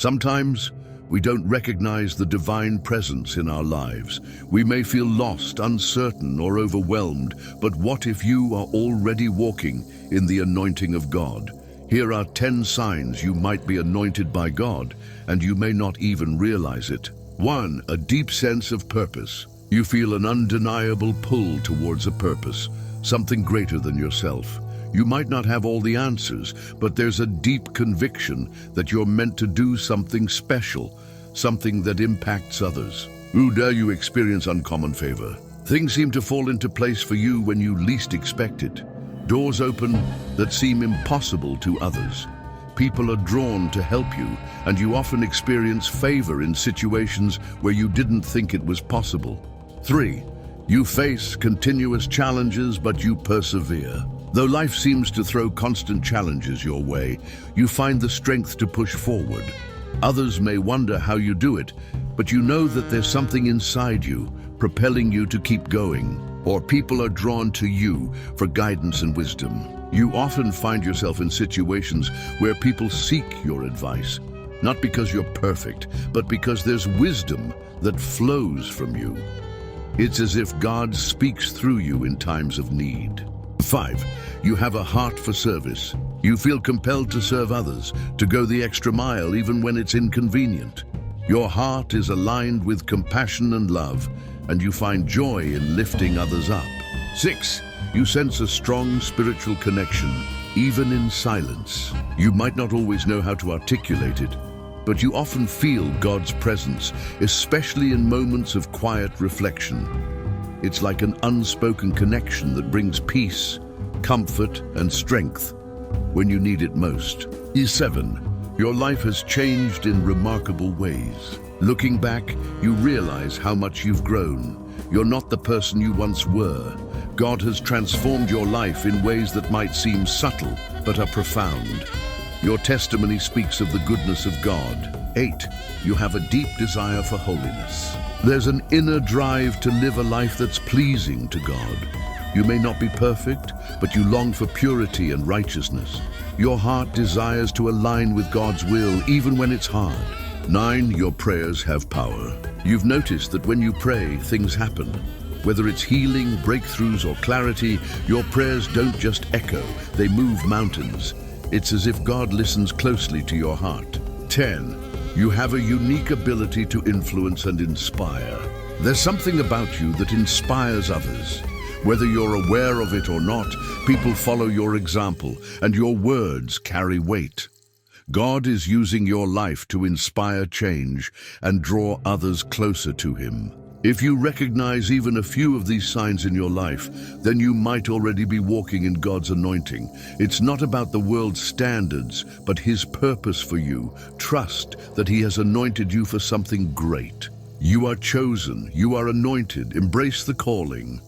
Sometimes, we don't recognize the divine presence in our lives. We may feel lost, uncertain, or overwhelmed, but what if you are already walking in the anointing of God? Here are 10 signs you might be anointed by God, and you may not even realize it. 1. A deep sense of purpose. You feel an undeniable pull towards a purpose, something greater than yourself. You might not have all the answers, but there's a deep conviction that you're meant to do something special, something that impacts others. Dare you experience uncommon favor. Things seem to fall into place for you when you least expect it. Doors open that seem impossible to others. People are drawn to help you, and you often experience favor in situations where you didn't think it was possible. 3. You face continuous challenges, but you persevere. Though life seems to throw constant challenges your way, you find the strength to push forward. Others may wonder how you do it, but you know that there's something inside you propelling you to keep going. Or people are drawn to you for guidance and wisdom. You often find yourself in situations where people seek your advice, not because you're perfect, but because there's wisdom that flows from you. It's as if God speaks through you in times of need. 5. You have a heart for service. You feel compelled to serve others, to go the extra mile even when it's inconvenient. Your heart is aligned with compassion and love, and you find joy in lifting others up. 6. You sense a strong spiritual connection, even in silence. You might not always know how to articulate it, but you often feel God's presence, especially in moments of quiet reflection. It's like an unspoken connection that brings peace, comfort, and strength when you need it most. 7. Your life has changed in remarkable ways. Looking back, you realize how much you've grown. You're not the person you once were. God has transformed your life in ways that might seem subtle, but are profound. Your testimony speaks of the goodness of God. 8. You have a deep desire for holiness. There's an inner drive to live a life that's pleasing to God. You may not be perfect, but you long for purity and righteousness. Your heart desires to align with God's will, even when it's hard. 9. Your prayers have power. You've noticed that when you pray, things happen. Whether it's healing, breakthroughs, or clarity, your prayers don't just echo, they move mountains. It's as if God listens closely to your heart. 10. You have a unique ability to influence and inspire. There's something about you that inspires others. Whether you're aware of it or not, people follow your example, and your words carry weight. God is using your life to inspire change and draw others closer to Him. If you recognize even a few of these signs in your life, then you might already be walking in God's anointing. It's not about the world's standards, but His purpose for you. Trust that He has anointed you for something great. You are chosen, you are anointed. Embrace the calling.